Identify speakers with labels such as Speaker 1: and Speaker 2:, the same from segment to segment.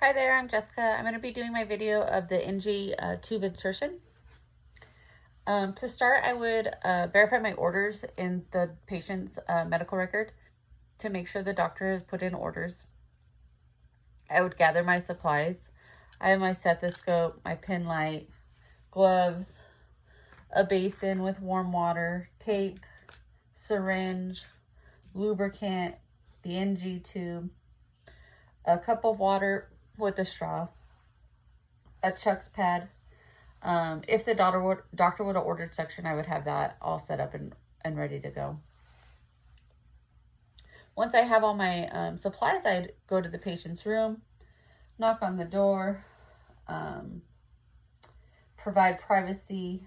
Speaker 1: Hi there, I'm Jessica. I'm going to be doing my video of the NG tube insertion. To start, I would verify my orders in the patient's medical record to make sure the doctor has put in orders. I would gather my supplies. I have my stethoscope, my pen light, gloves, a basin with warm water, tape, syringe, lubricant, the NG tube, a cup of water with a straw, a Chuck's pad. If the doctor would have ordered suction, I would have that all set up and ready to go. Once I have all my supplies, I'd go to the patient's room, knock on the door, provide privacy,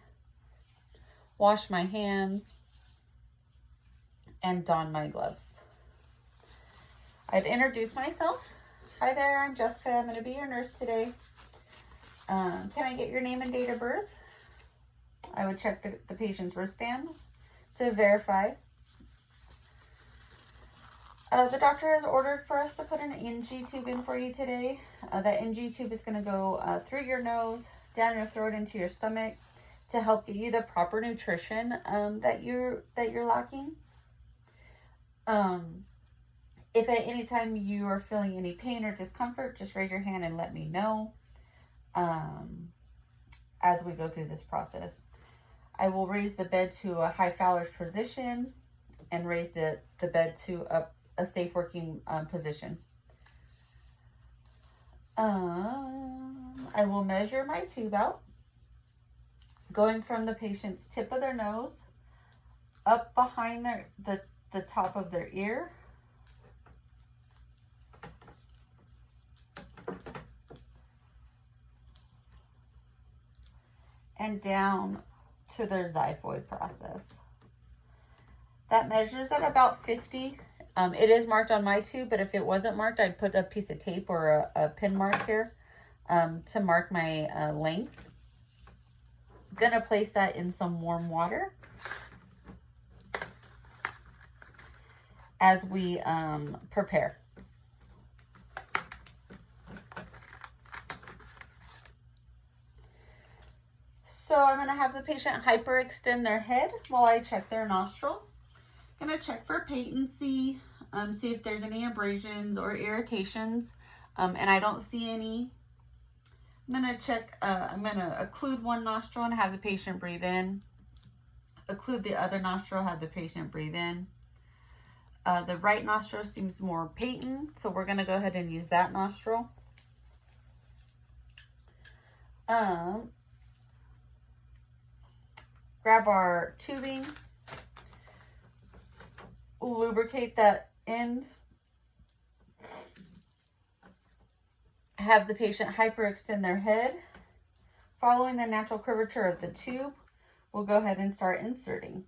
Speaker 1: wash my hands, and don my gloves. I'd introduce myself. Hi there, I'm Jessica. I'm going to be your nurse today. Can I get your name and date of birth? I would check the patient's wristband to verify. The doctor has ordered for us to put an NG tube in for you today. That NG tube is going to go through your nose, down your throat, into your stomach to help get you the proper nutrition that you're lacking. If at any time you are feeling any pain or discomfort, just raise your hand and let me know as we go through this process. I will raise the bed to a high Fowler's position and raise the bed to a safe working position. I will measure my tube out, going from the patient's tip of their nose up behind the top of their ear, and down to their xiphoid process. That measures at about 50. It is marked on my tube, but if it wasn't marked, I'd put a piece of tape or a pin mark here to mark my length. I'm gonna place that in some warm water as we prepare. So I'm going to have the patient hyperextend their head while I check their nostrils. I'm going to check for patency, see if there's any abrasions or irritations, and I don't see any. I'm going to check, I'm going to occlude one nostril and have the patient breathe in. Occlude the other nostril, have the patient breathe in. The right nostril seems more patent, so we're going to go ahead and use that nostril. Grab our tubing, lubricate that end, have the patient hyperextend their head. Following the natural curvature of the tube, we'll go ahead and start inserting.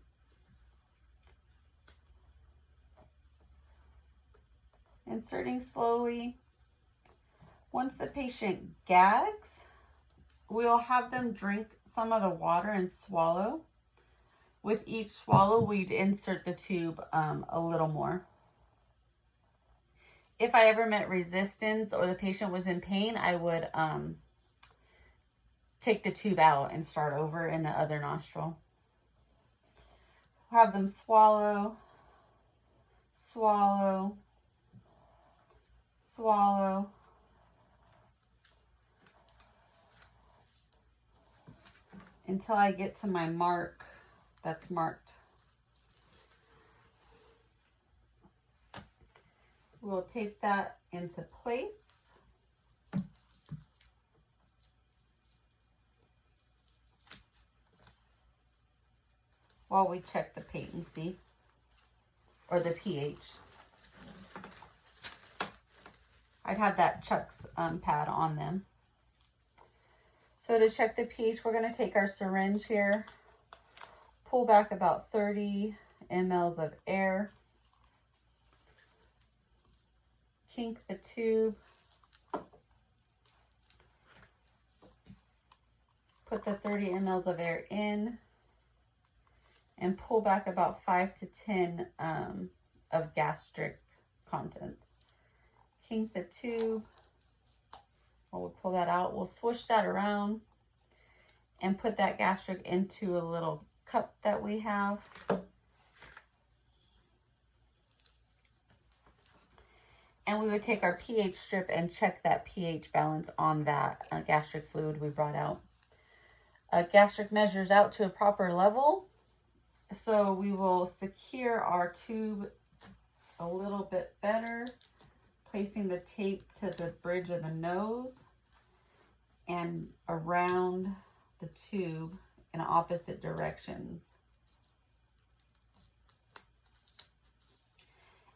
Speaker 1: Inserting slowly. Once the patient gags, we'll have them drink some of the water and swallow. With each swallow, we'd insert the tube a little more. If I ever met resistance or the patient was in pain, I would take the tube out and start over in the other nostril. Have them swallow, swallow, swallow, until I get to my mark that's marked. We'll tape that into place. While we check the patency or the pH. I'd have that Chuck's pad on them. So to check the pH, we're going to take our syringe here, pull back about 30 mLs of air, kink the tube, put the 30 mLs of air in, and pull back about 5 to 10 of gastric contents. Kink the tube, We'll pull that out. We'll swoosh that around and put that gastric into a little cup that we have. And we would take our pH strip and check that pH balance on that gastric fluid we brought out. Gastric measures out to a proper level. So we will secure our tube a little bit better, placing the tape to the bridge of the nose and around the tube in opposite directions.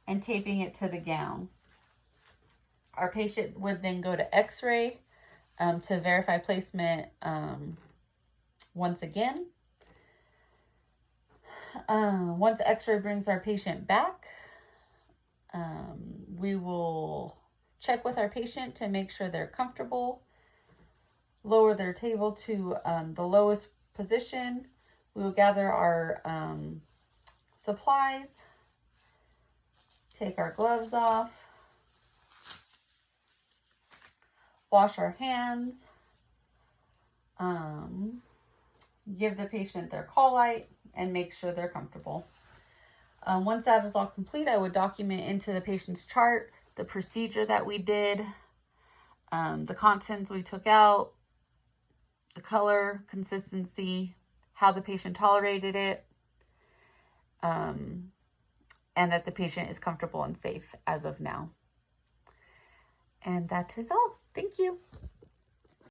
Speaker 1: And taping it to the gown. Our patient would then go to X-ray to verify placement once again. Once X-ray brings our patient back, we will check with our patient to make sure they're comfortable, lower their table to the lowest position. We will gather our supplies, take our gloves off, wash our hands, give the patient their call light, and make sure they're comfortable. Once that is all complete, I would document into the patient's chart the procedure that we did, the contents we took out, the color, consistency, how the patient tolerated it, and that the patient is comfortable and safe as of now. And that is all. Thank you.